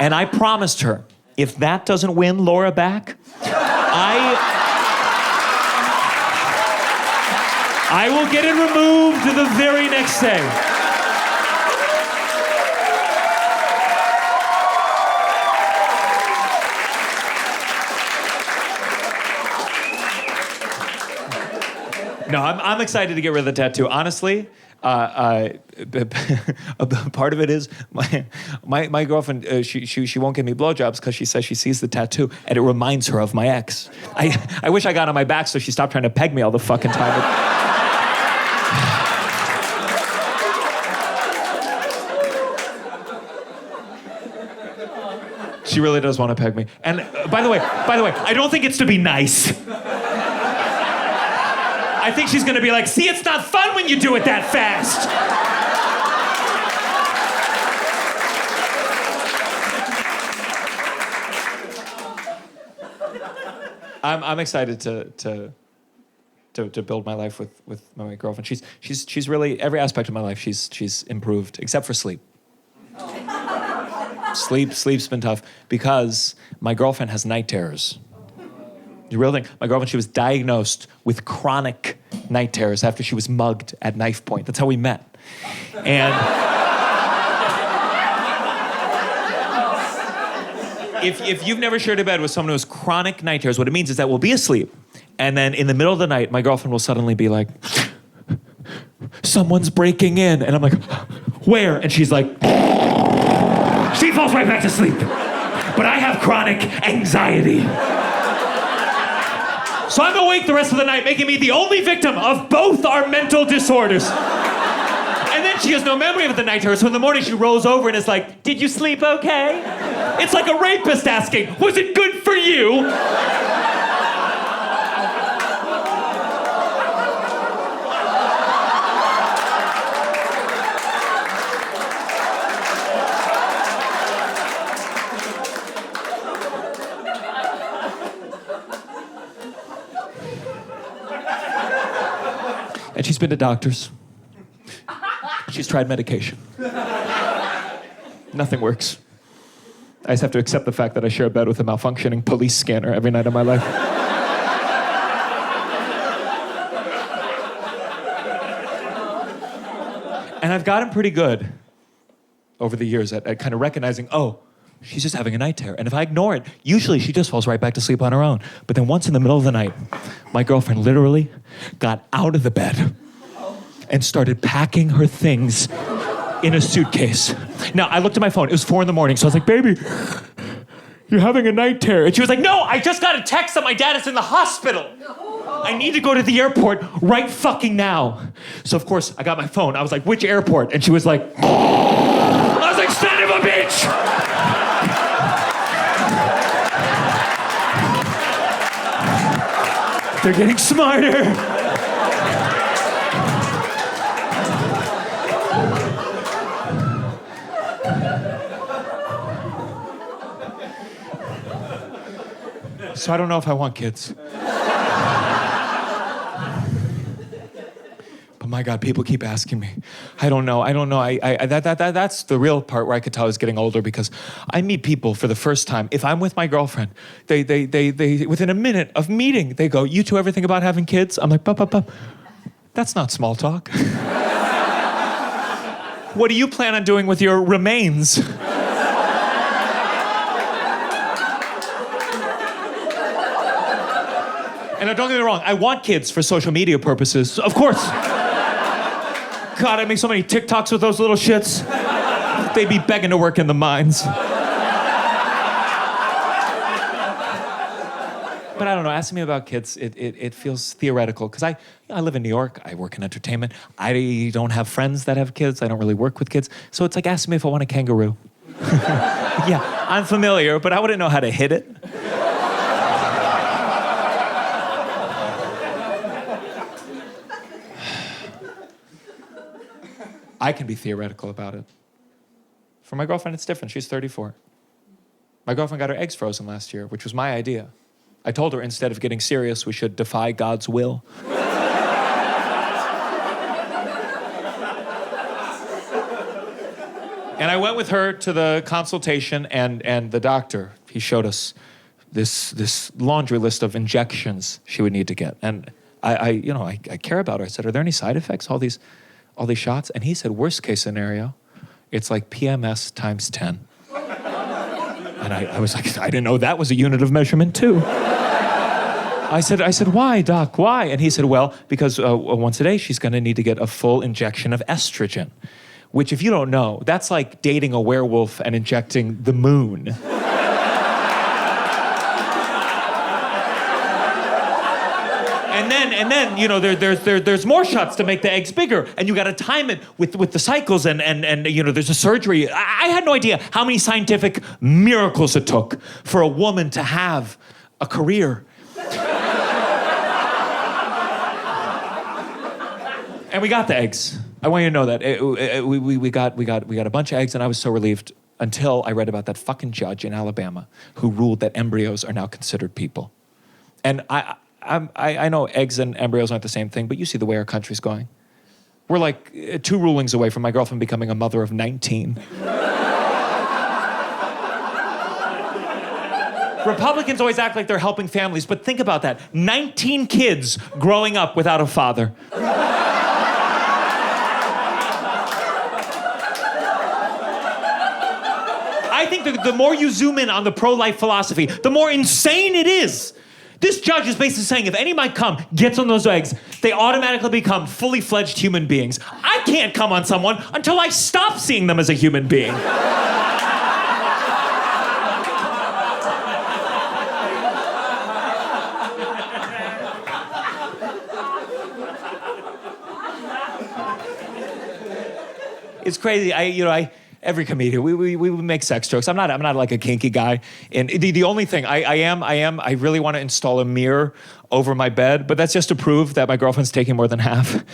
And I promised her, if that doesn't win Laura back, I will get it removed the very next day. No, I'm excited to get rid of the tattoo. Honestly, part of it is my girlfriend, she won't give me blowjobs because she says she sees the tattoo and it reminds her of my ex. I wish I got on my back so she stopped trying to peg me all the fucking time. She really does want to peg me. And by the way, I don't think it's to be nice. I think she's gonna be like, see, it's not fun when you do it that fast. I'm excited to build my life with my girlfriend. She's really, every aspect of my life, she's improved, except for sleep. Sleep's been tough because my girlfriend has night terrors. You really think? My girlfriend, she was diagnosed with chronic night terrors after she was mugged at knife point. That's how we met. And if you've never shared a bed with someone who has chronic night terrors, what it means is that we'll be asleep, and then in the middle of the night, my girlfriend will suddenly be like, someone's breaking in. And I'm like, where? And she's like, she falls right back to sleep. But I have chronic anxiety. So I'm awake the rest of the night, making me the only victim of both our mental disorders. And then she has no memory of the night terror, so in the morning she rolls over and is like, did you sleep okay? It's like a rapist asking, was it good for you? And she's been to doctors. She's tried medication. Nothing works. I just have to accept the fact that I share a bed with a malfunctioning police scanner every night of my life. And I've gotten pretty good over the years at kind of recognizing, oh, she's just having a night terror. And if I ignore it, usually she just falls right back to sleep on her own. But then once in the middle of the night, my girlfriend literally got out of the bed and started packing her things in a suitcase. Now, I looked at my phone. It was 4 a.m, so I was like, baby, you're having a night terror. And she was like, no, I just got a text that my dad is in the hospital. I need to go to the airport right fucking now. So, of course, I got my phone. I was like, which airport? And she was like, I was like, son of a bitch! They're getting smarter. So I don't know if I want kids. But my God, people keep asking me. I don't know. That's the real part where I could tell I was getting older, because I meet people for the first time. If I'm with my girlfriend, they within a minute of meeting, they go, you two ever think about having kids? I'm like, bup. That's not small talk. What do you plan on doing with your remains? And don't get me wrong, I want kids for social media purposes, of course. God, I make so many TikToks with those little shits. They'd be begging to work in the mines. But I don't know, asking me about kids, it feels theoretical, because I live in New York, I work in entertainment, I don't have friends that have kids, I don't really work with kids, so it's like asking me if I want a kangaroo. Yeah, I'm familiar, but I wouldn't know how to hit it. I can be theoretical about it. For my girlfriend, it's different. She's 34. My girlfriend got her eggs frozen last year, which was my idea. I told her instead of getting serious, we should defy God's will. And I went with her to the consultation, and the doctor, he showed us this laundry list of injections she would need to get. And I care about her. I said, are there any side effects, all these shots? And he said, worst case scenario, it's like PMS times 10. And I was like, I didn't know that was a unit of measurement too. I said, why, doc, why? And he said, well, because once a day she's gonna need to get a full injection of estrogen. Which, if you don't know, that's like dating a werewolf and injecting the moon. And then there's more shots to make the eggs bigger, and you got to time it with the cycles, and there's a surgery. I had no idea how many scientific miracles it took for a woman to have a career. And we got the eggs. I want you to know that we got a bunch of eggs, and I was so relieved until I read about that fucking judge in Alabama who ruled that embryos are now considered people. And I know eggs and embryos aren't the same thing, but you see the way our country's going. We're like 2 rulings away from my girlfriend becoming a mother of 19. Republicans always act like they're helping families, but think about that. 19 kids growing up without a father. I think the more you zoom in on the pro-life philosophy, the more insane it is. This judge is basically saying if any of my cum gets on those eggs, they automatically become fully fledged human beings. I can't come on someone until I stop seeing them as a human being. It's crazy. Every comedian, we make sex jokes. I'm not like a kinky guy. And the only thing I really want to install a mirror over my bed, but that's just to prove that my girlfriend's taking more than half.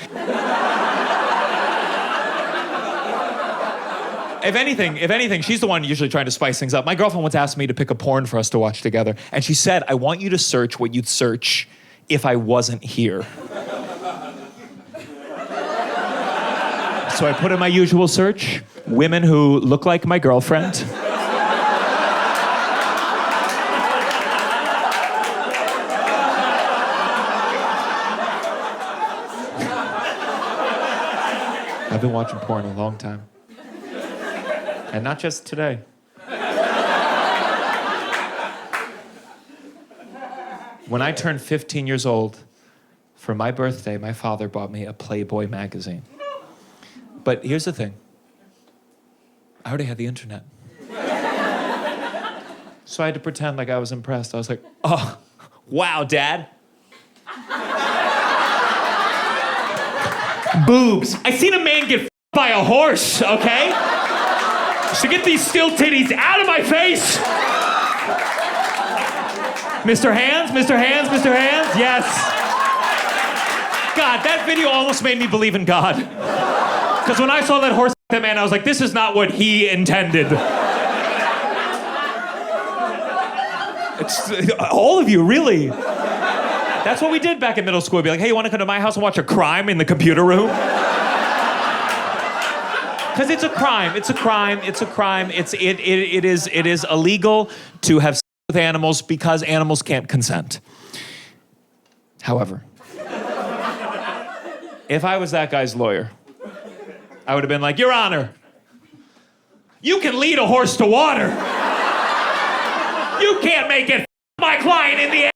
If anything, she's the one usually trying to spice things up. My girlfriend once asked me to pick a porn for us to watch together, and she said, I want you to search what you'd search if I wasn't here. So I put in my usual search, women who look like my girlfriend. I've been watching porn a long time. And not just today. When I turned 15 years old, for my birthday, my father bought me a Playboy magazine. But here's the thing. I already had the internet. So I had to pretend like I was impressed. I was like, oh, wow, Dad. Boobs. I seen a man get by a horse, okay? So get these still titties out of my face. Mr. Hands, Mr. Hands, Mr. Hands, yes. God, that video almost made me believe in God. Because when I saw that horse, that man, I was like, this is not what he intended. It's, all of you, really. That's what we did back in middle school. We'd be like, hey, you want to come to my house and watch a crime in the computer room? Because it's a crime. It's a crime. It's a crime. It is illegal to have sex with animals because animals can't consent. However, if I was that guy's lawyer, I would have been like, Your Honor, you can lead a horse to water. You can't make it my client in the end.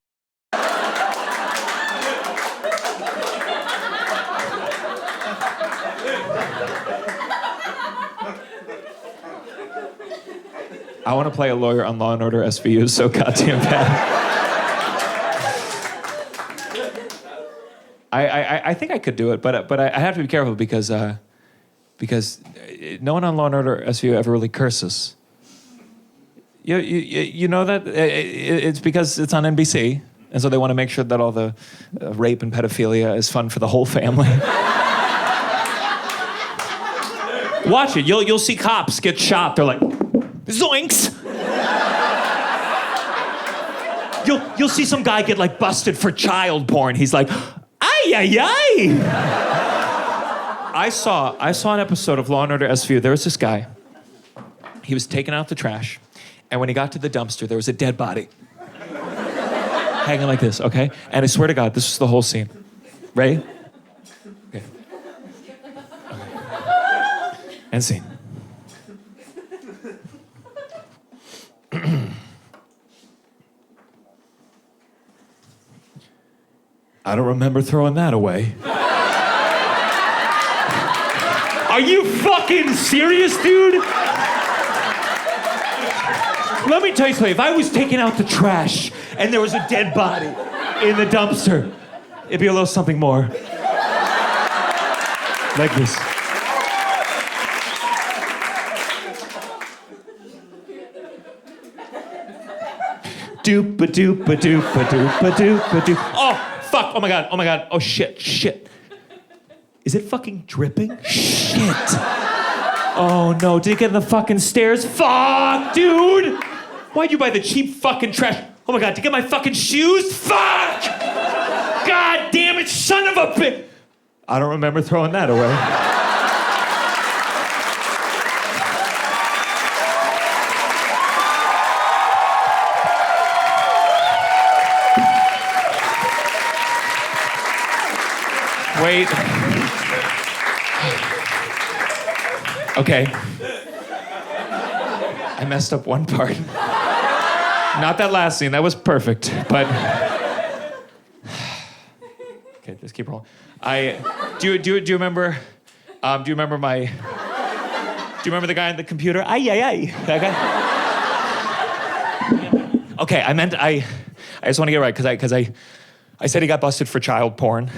I want to play a lawyer on Law & Order SVU so goddamn bad. I think I could do it, but I have to be careful because no one on Law & Order SVU ever really curses. You know that? It's because it's on NBC, and so they want to make sure that all the rape and pedophilia is fun for the whole family. Watch it. You'll see cops get shot. They're like, zoinks. You'll see some guy get like busted for child porn. He's like, ay, ay, ay. I saw an episode of Law & Order SVU. There was this guy. He was taking out the trash. And when he got to the dumpster, there was a dead body. Hanging like this, okay? And I swear to God, this was the whole scene. Ready? Okay. End scene. I don't remember throwing that away. Are you fucking serious, dude? Let me tell you something. If I was taking out the trash and there was a dead body in the dumpster, it'd be a little something more. Like this. Doop-a-doop-a-doop-a-doop-a-doop-a-doop. Oh, fuck. Oh my God. Oh my God. Oh shit. Is it fucking dripping? Shit. Oh no, did it get in the fucking stairs? Fuck, dude! Why'd you buy the cheap fucking trash? Oh my God, did you get my fucking shoes? Fuck! God damn it, son of a bitch! I don't remember throwing that away. Wait. Okay. I messed up one part. Not that last scene, that was perfect, but... Okay, just keep rolling. Do you remember, do you remember the guy on the computer? Ay, ay, ay, that guy? Okay, I just want to get it right, because I said he got busted for child porn.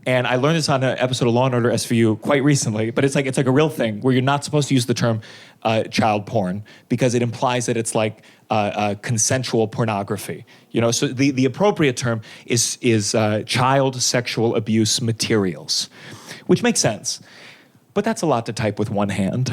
And I learned this on an episode of Law & Order SVU quite recently, but it's like a real thing where you're not supposed to use the term child porn because it implies that it's like consensual pornography. You know, so the appropriate term is child sexual abuse materials, which makes sense. But that's a lot to type with one hand.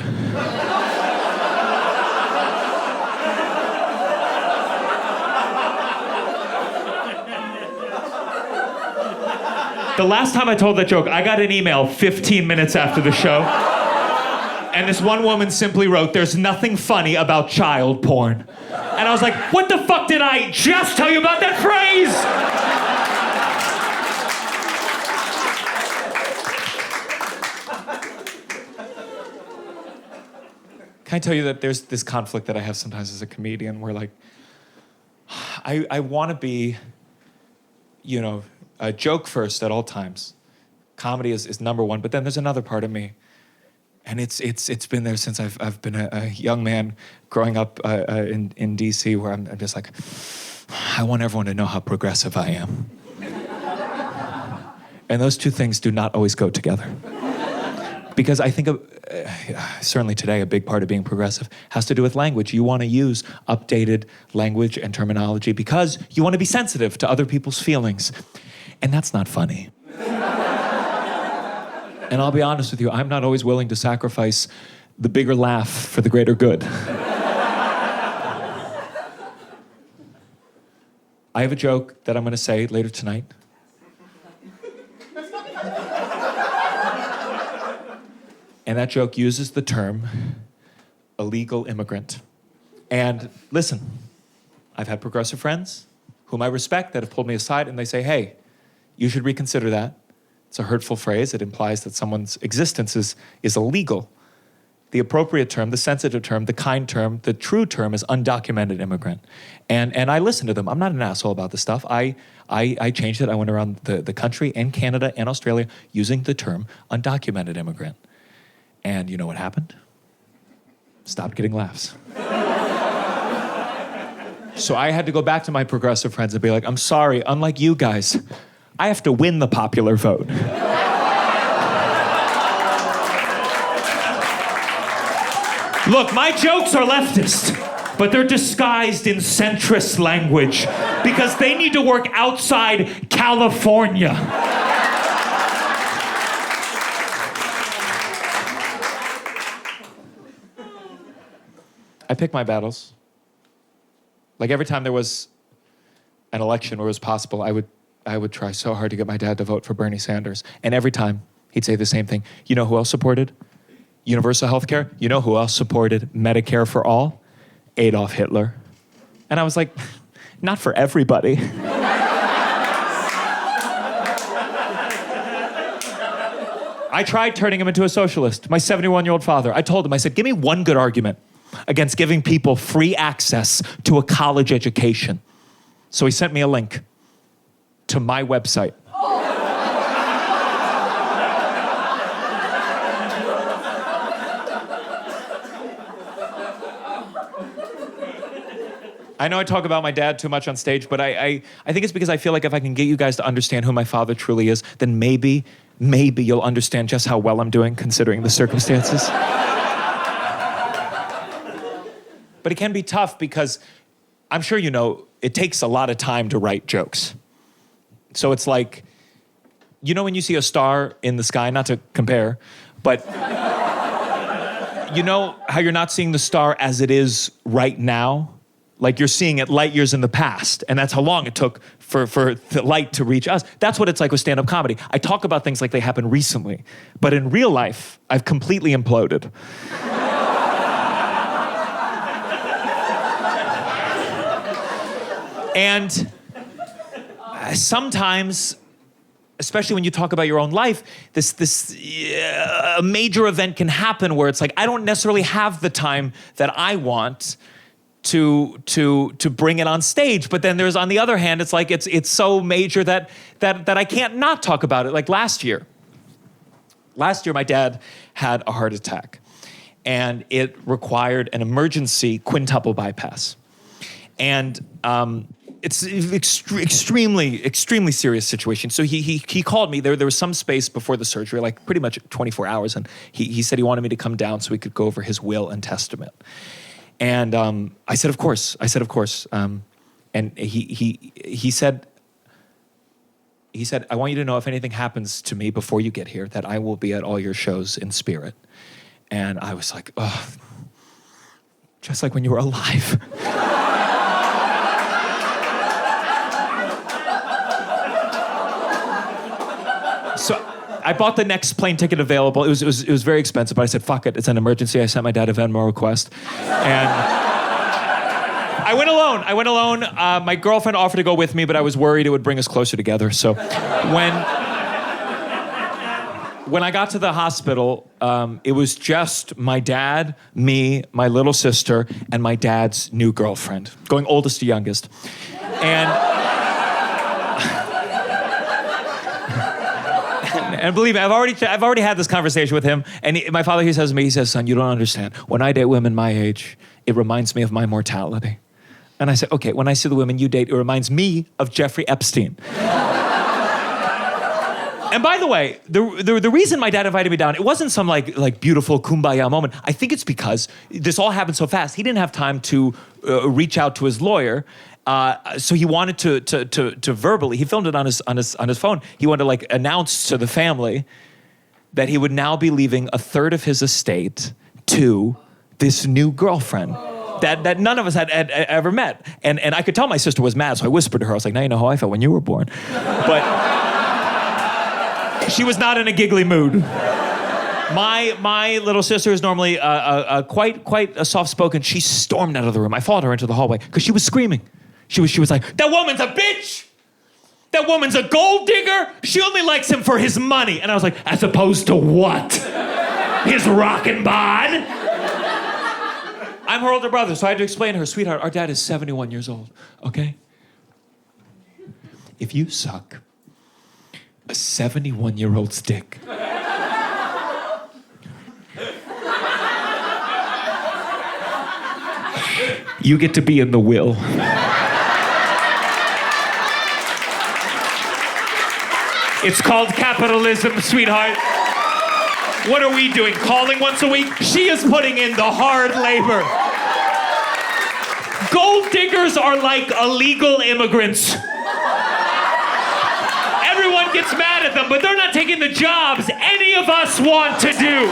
The last time I told that joke, I got an email 15 minutes after the show. And this one woman simply wrote, "There's nothing funny about child porn." And I was like, what the fuck did I just tell you about that phrase? Can I tell you that there's this conflict that I have sometimes as a comedian where like, I want to be, you know, a joke first at all times. Comedy is number one, but then there's another part of me. And it's been there since I've been a young man growing up in DC where I'm just like, I want everyone to know how progressive I am. And those two things do not always go together. Because I think, certainly today, a big part of being progressive has to do with language. You want to use updated language and terminology because you want to be sensitive to other people's feelings. And that's not funny. And I'll be honest with you, I'm not always willing to sacrifice the bigger laugh for the greater good. I have a joke that I'm going to say later tonight. And that joke uses the term illegal immigrant. And listen, I've had progressive friends whom I respect that have pulled me aside and they say, hey, you should reconsider that. It's a hurtful phrase. It implies that someone's existence is illegal. The appropriate term, the sensitive term, the kind term, the true term is undocumented immigrant. And I listen to them. I'm not an asshole about this stuff. I changed it. I went around the country and Canada and Australia using the term undocumented immigrant. And you know what happened? Stopped getting laughs. So I had to go back to my progressive friends and be like, I'm sorry, unlike you guys, I have to win the popular vote. Look, my jokes are leftist, but they're disguised in centrist language because they need to work outside California. I pick my battles. Like every time there was an election where it was possible, I would try so hard to get my dad to vote for Bernie Sanders. And every time he'd say the same thing. You know who else supported universal health care? You know who else supported Medicare for all? Adolf Hitler. And I was like, not for everybody. I tried turning him into a socialist, my 71-year-old father. I told him, I said, give me one good argument against giving people free access to a college education. So he sent me a link to my website. I know I talk about my dad too much on stage, but I think it's because I feel like if I can get you guys to understand who my father truly is, then maybe you'll understand just how well I'm doing considering the circumstances. But it can be tough because I'm sure you know it takes a lot of time to write jokes. So it's like, you know when you see a star in the sky, not to compare, but you know how you're not seeing the star as it is right now? Like you're seeing it light years in the past, and that's how long it took for the light to reach us. That's what it's like with stand-up comedy. I talk about things like they happened recently, but in real life, I've completely imploded. And sometimes, especially when you talk about your own life, this major event can happen where it's like, I don't necessarily have the time that I want to bring it on stage. But then there's, on the other hand, it's like it's so major that I can't not talk about it. Like last year, my dad had a heart attack, and it required an emergency quintuple bypass. And it's extremely serious situation. So he called me. There was some space before the surgery, like pretty much 24 hours, and he said he wanted me to come down so we could go over his will and testament. And I said, of course. And he said, I want you to know if anything happens to me before you get here, that I will be at all your shows in spirit. And I was like, oh, just like when you were alive. So I bought the next plane ticket available. It was very expensive, but I said, fuck it, it's an emergency. I sent my dad a Venmo request. And I went alone. My girlfriend offered to go with me, but I was worried it would bring us closer together. So when I got to the hospital, it was just my dad, me, my little sister, and my dad's new girlfriend, going oldest to youngest. And believe me, I've already had this conversation with him. And my father, he says to me, he says, son, you don't understand. When I date women my age, it reminds me of my mortality. And I said, okay, when I see the women you date, it reminds me of Jeffrey Epstein. And by the way, the reason my dad invited me down, it wasn't some like beautiful kumbaya moment. I think it's because this all happened so fast. He didn't have time to reach out to his lawyer. So he wanted to verbally, he filmed it on his phone. He wanted to like announce to the family that he would now be leaving a third of his estate to this new girlfriend that none of us had ever met. And I could tell my sister was mad, so I whispered to her. I was like, now you know how I felt when you were born. But she was not in a giggly mood. My little sister is normally quite a soft-spoken. She stormed out of the room. I followed her into the hallway because she was screaming. She was like, that woman's a bitch! That woman's a gold digger! She only likes him for his money! And I was like, as opposed to what? His rockin' bod? I'm her older brother, so I had to explain to her, sweetheart, our dad is 71 years old, okay? If you suck a 71-year-old's dick, you get to be in the will. It's called capitalism, sweetheart. What are we doing? Calling once a week? She is putting in the hard labor. Gold diggers are like illegal immigrants. Everyone gets mad at them, but they're not taking the jobs any of us want to do.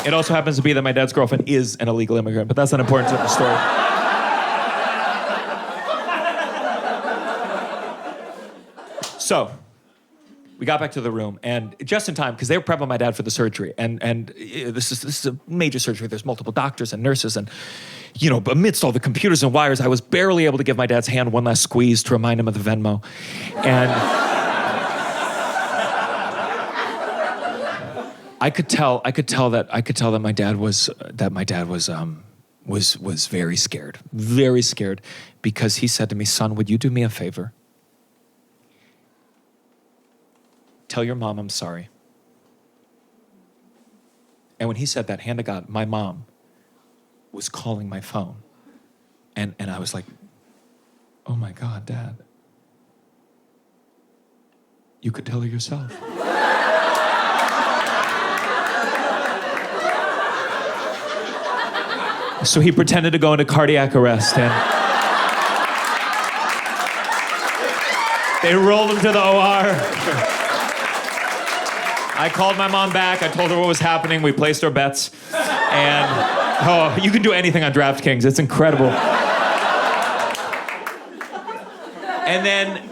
It also happens to be that my dad's girlfriend is an illegal immigrant, but that's not important to the story. So, we got back to the room, and just in time, because they were prepping my dad for the surgery, and this is a major surgery. There's multiple doctors and nurses, and amidst all the computers and wires, I was barely able to give my dad's hand one last squeeze to remind him of the Venmo, and I could tell that my dad was very scared, because he said to me, "Son, would you do me a favor? Tell your mom I'm sorry." And when he said that, hand to God, my mom was calling my phone. And I was like, "Oh my God, Dad. You could tell her yourself." So he pretended to go into cardiac arrest, and they rolled him to the OR. I called my mom back. I told her what was happening. We placed our bets. And, you can do anything on DraftKings. It's incredible. And then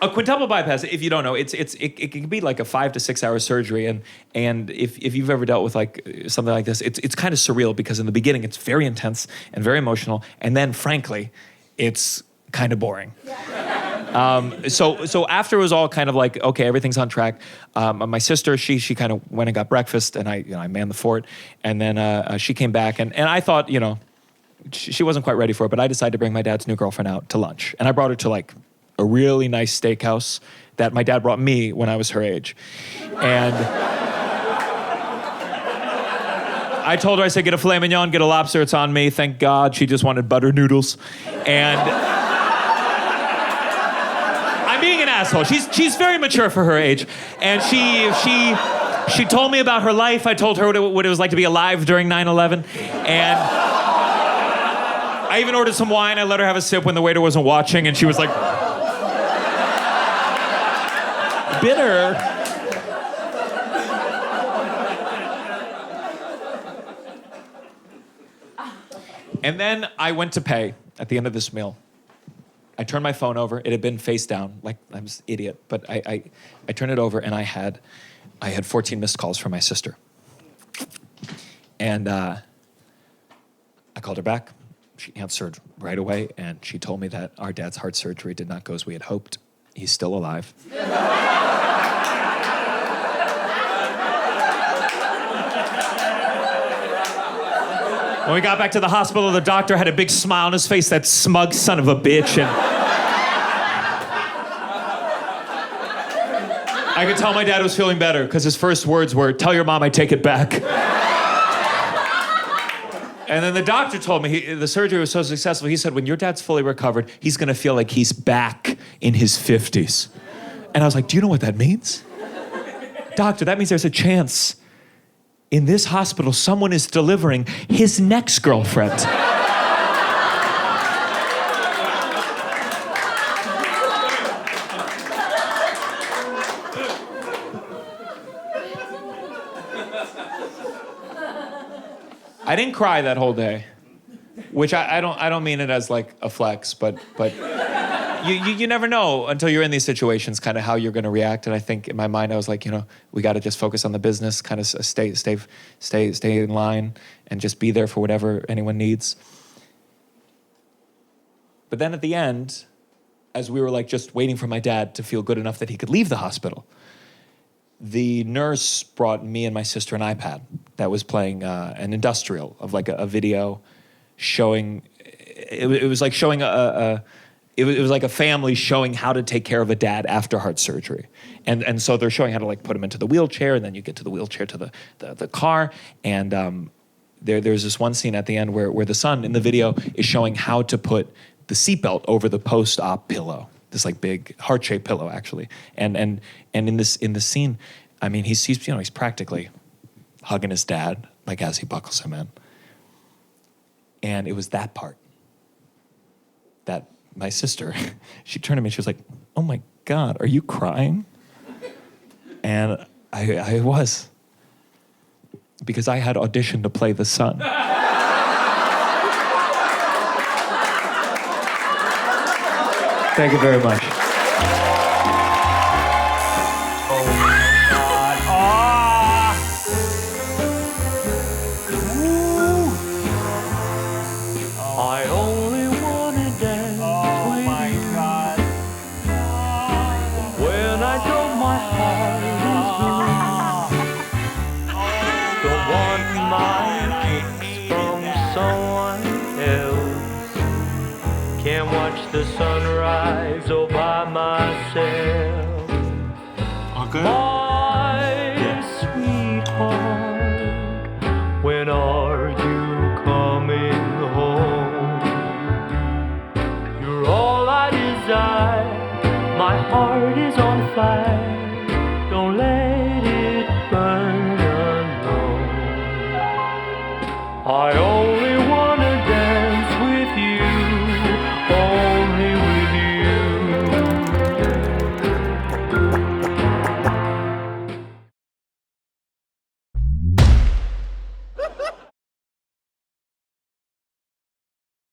a quintuple bypass, if you don't know, it can be like a 5 to 6 hour surgery. And if you've ever dealt with like something like this, it's kind of surreal, because in the beginning, it's very intense and very emotional. And then, frankly, it's kind of boring. So after it was all kind of like, okay, everything's on track, my sister, she kind of went and got breakfast, and I manned the fort, and then she came back, and I thought, she wasn't quite ready for it, but I decided to bring my dad's new girlfriend out to lunch, and I brought her to like a really nice steakhouse that my dad brought me when I was her age, and I told her, I said, "Get a filet mignon, get a lobster, it's on me." Thank God she just wanted butter noodles, and being an asshole. She's very mature for her age, and she told me about her life. I told her what it was like to be alive during 9/11, and I even ordered some wine. I let her have a sip when the waiter wasn't watching, and she was like, bitter. And then I went to pay at the end of this meal. I turned my phone over. It had been face down, like I was an idiot. But I turned it over, and I had 14 missed calls from my sister. And I called her back. She answered right away, and she told me that our dad's heart surgery did not go as we had hoped. He's still alive. When we got back to the hospital, the doctor had a big smile on his face, that smug son of a bitch, and I could tell my dad was feeling better, because his first words were, "Tell your mom I take it back." And then the doctor told me, the surgery was so successful, he said, when your dad's fully recovered, he's gonna feel like he's back in his 50s. And I was like, "Do you know what that means?" "Doctor, that means there's a chance in this hospital, someone is delivering his next girlfriend." I didn't cry that whole day, which I don't mean it as like a flex, but you never know until you're in these situations kind of how you're going to react. And I think in my mind I was like, we got to just focus on the business, kind of stay in line, and just be there for whatever anyone needs. But then at the end, as we were like just waiting for my dad to feel good enough that he could leave the hospital, the nurse brought me and my sister an iPad that was playing an industrial of like a video showing. It was like showing it was like a family showing how to take care of a dad after heart surgery. And so they're showing how to like put him into the wheelchair, and then you get to the wheelchair to the car. And there's this one scene at the end where the son in the video is showing how to put the seatbelt over the post-op pillow, this like big heart-shaped pillow actually. And in this scene, I mean, he's practically hugging his dad like as he buckles him in. And it was that part that my sister, she turned to me, she was like, "Oh my God, are you crying?" And I was. because I had auditioned to play the son. Thank you very much. I only wanna dance with you. When I know my heart is blue, don't want my kicks from someone else. Can't watch the sunrise all by myself. Okay.